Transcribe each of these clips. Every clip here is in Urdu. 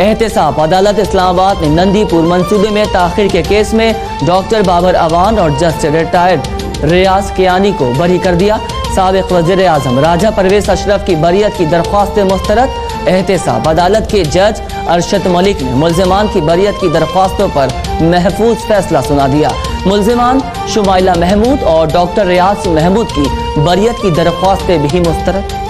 احتساب عدالت اسلام آباد نے نندی پور منصوبے میں تاخیر کے کیس میں ڈاکٹر بابر اعوان اور جسٹس ریٹائرڈ ریاض کیانی کو بری کر دیا۔ سابق وزیر اعظم راجہ پرویز اشرف کی بریت کی درخواست مسترد۔ احتساب عدالت کے جج ارشد ملک نے ملزمان کی بریت کی درخواستوں پر محفوظ فیصلہ سنا دیا۔ ملزمان شمائلہ محمود اور ڈاکٹر ریاض محمود کی بریت کی درخواستیں بھی مسترد۔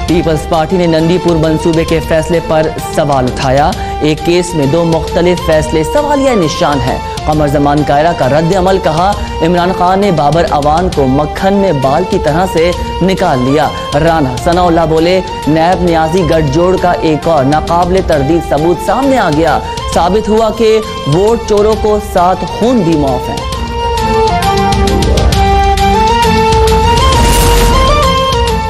پیپلز پارٹی نے نندی پور منصوبے کے فیصلے پر سوال اٹھایا۔ ایک کیس میں دو مختلف فیصلے سوالیہ نشان ہیں۔ قمر زمان کائرہ کا رد عمل، کہا عمران خان نے بابر اعوان کو مکھن میں بال کی طرح سے نکال لیا۔ رانا ثناء اللہ بولے نیب نیازی گٹھ جوڑ کا ایک اور ناقابل تردید ثبوت سامنے آ گیا۔ ثابت ہوا کہ ووٹ چوروں کو 7 خون بھی معاف ہیں۔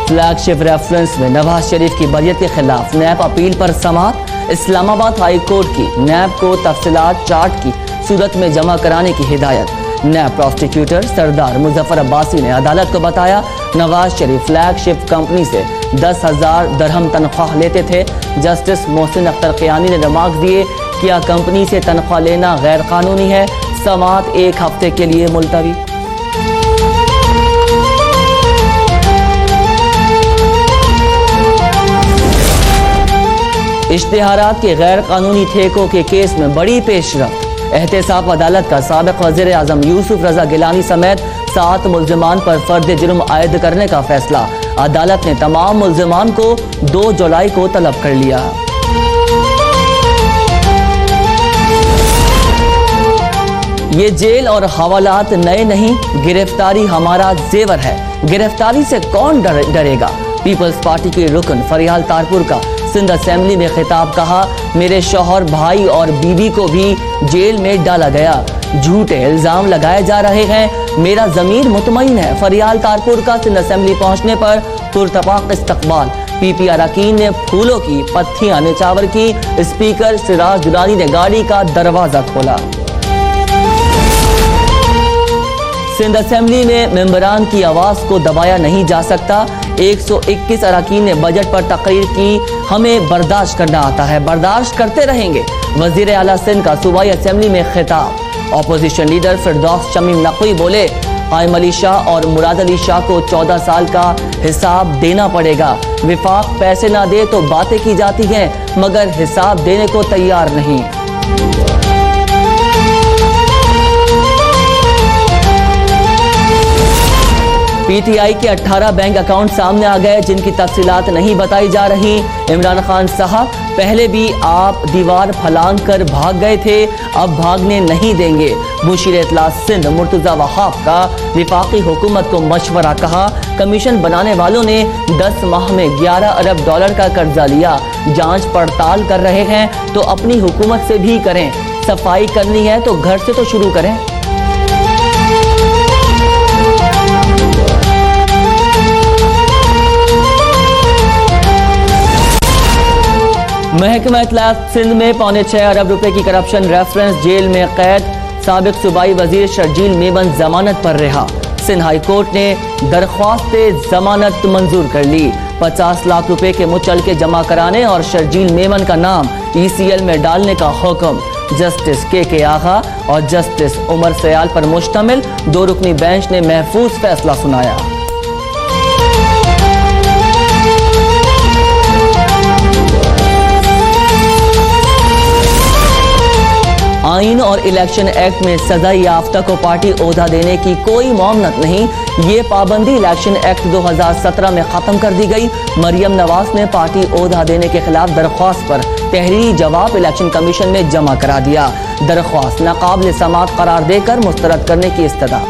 فلیگ شپ ریفرنس میں نواز شریف کی بریت کے خلاف نیب اپیل پر سماعت۔ اسلام آباد ہائی کورٹ کی نیب کو تفصیلات چارٹ کی صورت میں جمع کرانے کی ہدایت۔ نیب پروسیکیوٹر سردار مظفر عباسی نے عدالت کو بتایا نواز شریف فلیگ شپ کمپنی سے 10,000 درہم تنخواہ لیتے تھے۔ جسٹس محسن اختر قیانی نے ریمارک دیے کیا کمپنی سے تنخواہ لینا غیر قانونی ہے۔ سماعت 1 ہفتے کے لیے ملتوی۔ اشتہارات کے غیر قانونی ٹھیکوں کے کیس میں بڑی پیش رفت۔ احتساب عدالت کا سابق وزیر اعظم یوسف رضا گیلانی سمیت 7 ملزمان پر فرد جرم عائد کرنے کا فیصلہ۔ عدالت نے تمام ملزمان کو 2 جولائی کو طلب کر لیا۔ یہ جیل اور حوالات نئے نہیں، گرفتاری ہمارا زیور ہے، گرفتاری سے کون ڈرے گا۔ پیپلز پارٹی کے رکن فریال تارپور کا سندھ اسمبلی میں خطاب، کہا میرے شوہر، بھائی اور بیوی کو بھی جیل میں ڈالا گیا، جھوٹے الزام لگائے جا رہے ہیں، میرا ضمیر مطمئن ہے۔ فریال تارپور کا سندھ اسمبلی پہنچنے پر پرتپاک استقبال، پی پی اراکین نے پھولوں کی پتیاں نچاور کی، اسپیکر سراج درانی نے گاڑی کا دروازہ کھولا۔ سندھ اسمبلی میں ممبران کی آواز کو دبایا نہیں جا سکتا۔ 121 اراکین نے بجٹ پر تقریر کی، ہمیں برداشت کرنا آتا ہے، برداشت کرتے رہیں گے۔ وزیر اعلیٰ سندھ کا صوبائی اسمبلی میں خطاب۔ اپوزیشن لیڈر فردوس شمیم نقوی بولے قائم علی شاہ اور مراد علی شاہ کو 14 سال کا حساب دینا پڑے گا۔ وفاق پیسے نہ دے تو باتیں کی جاتی ہیں مگر حساب دینے کو تیار نہیں۔ پی ٹی آئی کے 18 بینک اکاؤنٹ سامنے آ گئے جن کی تفصیلات نہیں بتائی جا رہی۔ عمران خان صاحب پہلے بھی آپ دیوار پھلانگ کر بھاگ گئے تھے، اب بھاگنے نہیں دیں گے۔ مشیر اطلاع سندھ مرتضی وہاب کا وفاقی حکومت کو مشورہ، کہا کمیشن بنانے والوں نے 10 ماہ میں 11 ارب ڈالر کا قرضہ لیا، جانچ پڑتال کر رہے ہیں تو اپنی حکومت سے بھی کریں، صفائی کرنی ہے تو گھر سے تو شروع کریں۔ محکمہ اطلاعات سندھ میں 6.25 ارب روپے کی کرپشن ریفرنس جیل میں قید، سابق صوبائی وزیر شرجیل میمن ضمانت پر رہا۔ سندھ ہائی کورٹ نے درخواست ضمانت منظور کر لی۔ 50 لاکھ روپے کے مچلکے جمع کرانے اور شرجیل میمن کا نام ECL میں ڈالنے کا حکم۔ جسٹس کے آغا اور جسٹس عمر سیال پر مشتمل 2 رکنی بینچ نے محفوظ فیصلہ سنایا۔ آئین اور الیکشن ایکٹ میں سزا یافتہ کو پارٹی عہدہ دینے کی کوئی معاملت نہیں، یہ پابندی الیکشن ایکٹ 2017 میں ختم کر دی گئی۔ مریم نواز نے پارٹی عہدہ دینے کے خلاف درخواست پر تحریری جواب الیکشن کمیشن میں جمع کرا دیا۔ درخواست ناقابل سماعت قرار دے کر مسترد کرنے کی استدعا۔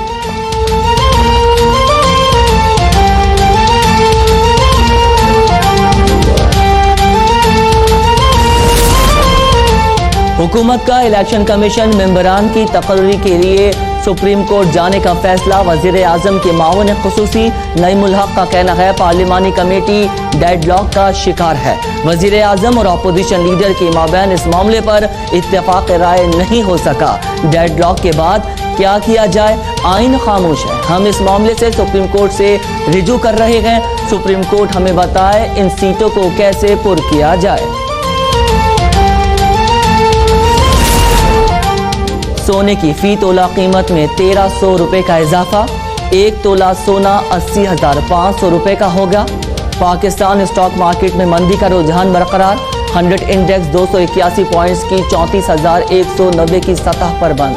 حکومت کا الیکشن کمیشن ممبران کی تقرری کے لیے سپریم کورٹ جانے کا فیصلہ۔ وزیر اعظم کے معاون خصوصی نعیم الحق کا کہنا ہے پارلیمانی کمیٹی ڈیڈ لاک کا شکار ہے۔ وزیر اعظم اور اپوزیشن لیڈر کے مابین اس معاملے پر اتفاق رائے نہیں ہو سکا۔ ڈیڈ لاک کے بعد کیا کیا جائے؟ آئین خاموش ہے۔ ہم اس معاملے سے سپریم کورٹ سے رجوع کر رہے ہیں۔ سپریم کورٹ ہمیں بتائے ان سیٹوں کو کیسے پر کیا جائے۔ سونے کی فی تولہ قیمت میں 1300 روپے کا اضافہ، 1 تولہ سونا 80,500 روپے کا ہوگا۔ پاکستان اسٹاک مارکیٹ میں مندی کا رجحان برقرار، 100 انڈیکس 281 پوائنٹس کی 34,190 کی سطح پر بند۔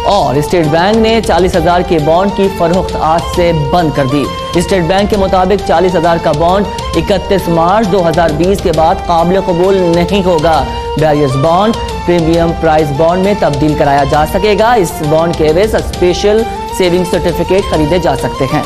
اور اسٹیٹ بینک نے 40,000 کے بانڈ کی فروخت آج سے بند کر دی۔ اسٹیٹ بینک کے مطابق 40,000 کا بانڈ 31 مارچ 2020 کے بعد قابل قبول نہیں ہوگا۔ Bears bond premium prize bond میں تبدیل کرایا جا سکے گا۔ اس بانڈ کے عوض اسپیشل سیونگ سرٹیفکیٹ خریدے جا سکتے ہیں۔